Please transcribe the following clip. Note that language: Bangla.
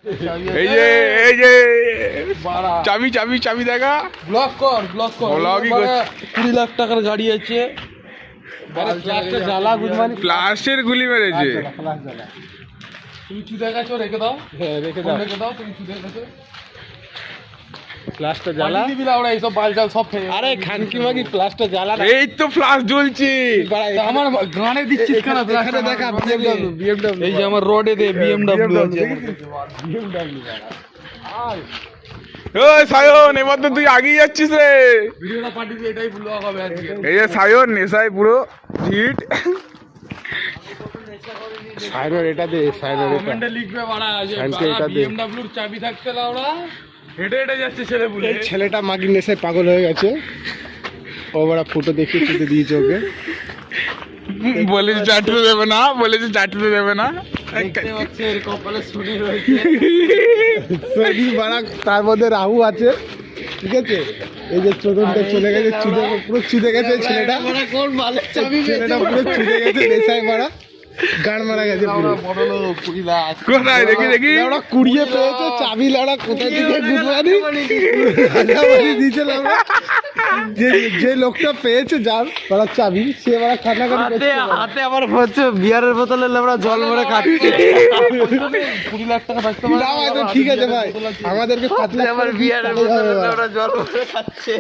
এই যে এই যে চাবি চাবি চাবি দেখা ব্লক কর ব্লকই করছে। 20 লাখ টাকার গাড়ি আছে। জ্বালা গুদমানি ফ্লাশের গুলি মেরেছে। তুমি চুদে গেছো, রেখে দাও। হ্যাঁ রেখে দাও তুমি চুদে গেছো। প্লাস্টার জ্বালা দিবি না ওরা এইসব বালজাল সব ফেলে। আরে খানকি মাগি প্লাস্টার জ্বালা না। এই তো ফ্লাশ জ্বলছে। আমার গানে দিচ্ছিস কেন? দেখা দেখা BMW এই যে আমার রোডে দে BMW আছে। BMW ওই সায়ন, এবার তো তুই আগেই যাচ্ছিস রে। ভিডিওটা পাঠিয়ে এটাই ব্লগ হবে আজকে। এই যে সায়ন নেশায় পুরো হিট। সাইরোর এটা দে, সাইরোর এটা কমেন্টে লিখবে বাড়া যে BMW এর চাবি থাকতে না ওরা হেঁটে হেঁটে যাচ্ছে ছেলে বলে। এই ছেলেটা মাগির নেশায় পাগল হয়ে গেছে। ও বড় ফটো দেখিয়ে তুলে দিয়েছে ওকে। বলেছে চাটতে দেবে না, বলেছে চাটতে দেবে না। দেখতে পাচ্ছে এর কপালে ছুরি রয়েছে। সরি বাড়া, তার মধ্যে রাহু আছে, ঠিক আছে। এই যে চোদনটা চলে গেছে, চুদে পুরো চুদে গেছে ছেলেটা। কোন মালের চাবি ছেলেটা পুরো চুদে গেছে নেশায় মারা, গান মারা গেছে পুরো। বড় লোক 20 লাখ কোথায় দেখি দেখি ওরা কুড়িয়ে পেয়েছে চাবি, লাউড়া কোথায় থেকে গুদমানি রাজাবাড়ি দিয়েছে লাউড়া। যে লোকটা পেয়েছে যার ওরা চাবি, সে ওরা খানাখানি করছে। হাতে আমার হচ্ছে বিয়ারের বোতলে আমরা জল ভরে খাচ্ছি। 20 লাখ টাকা থাকতে না ভাই, তো ঠিক আছে ভাই, আমাদেরকে 5 লাখ আমার বিয়ারের বোতলে আমরা জল ভরে খাচ্ছে।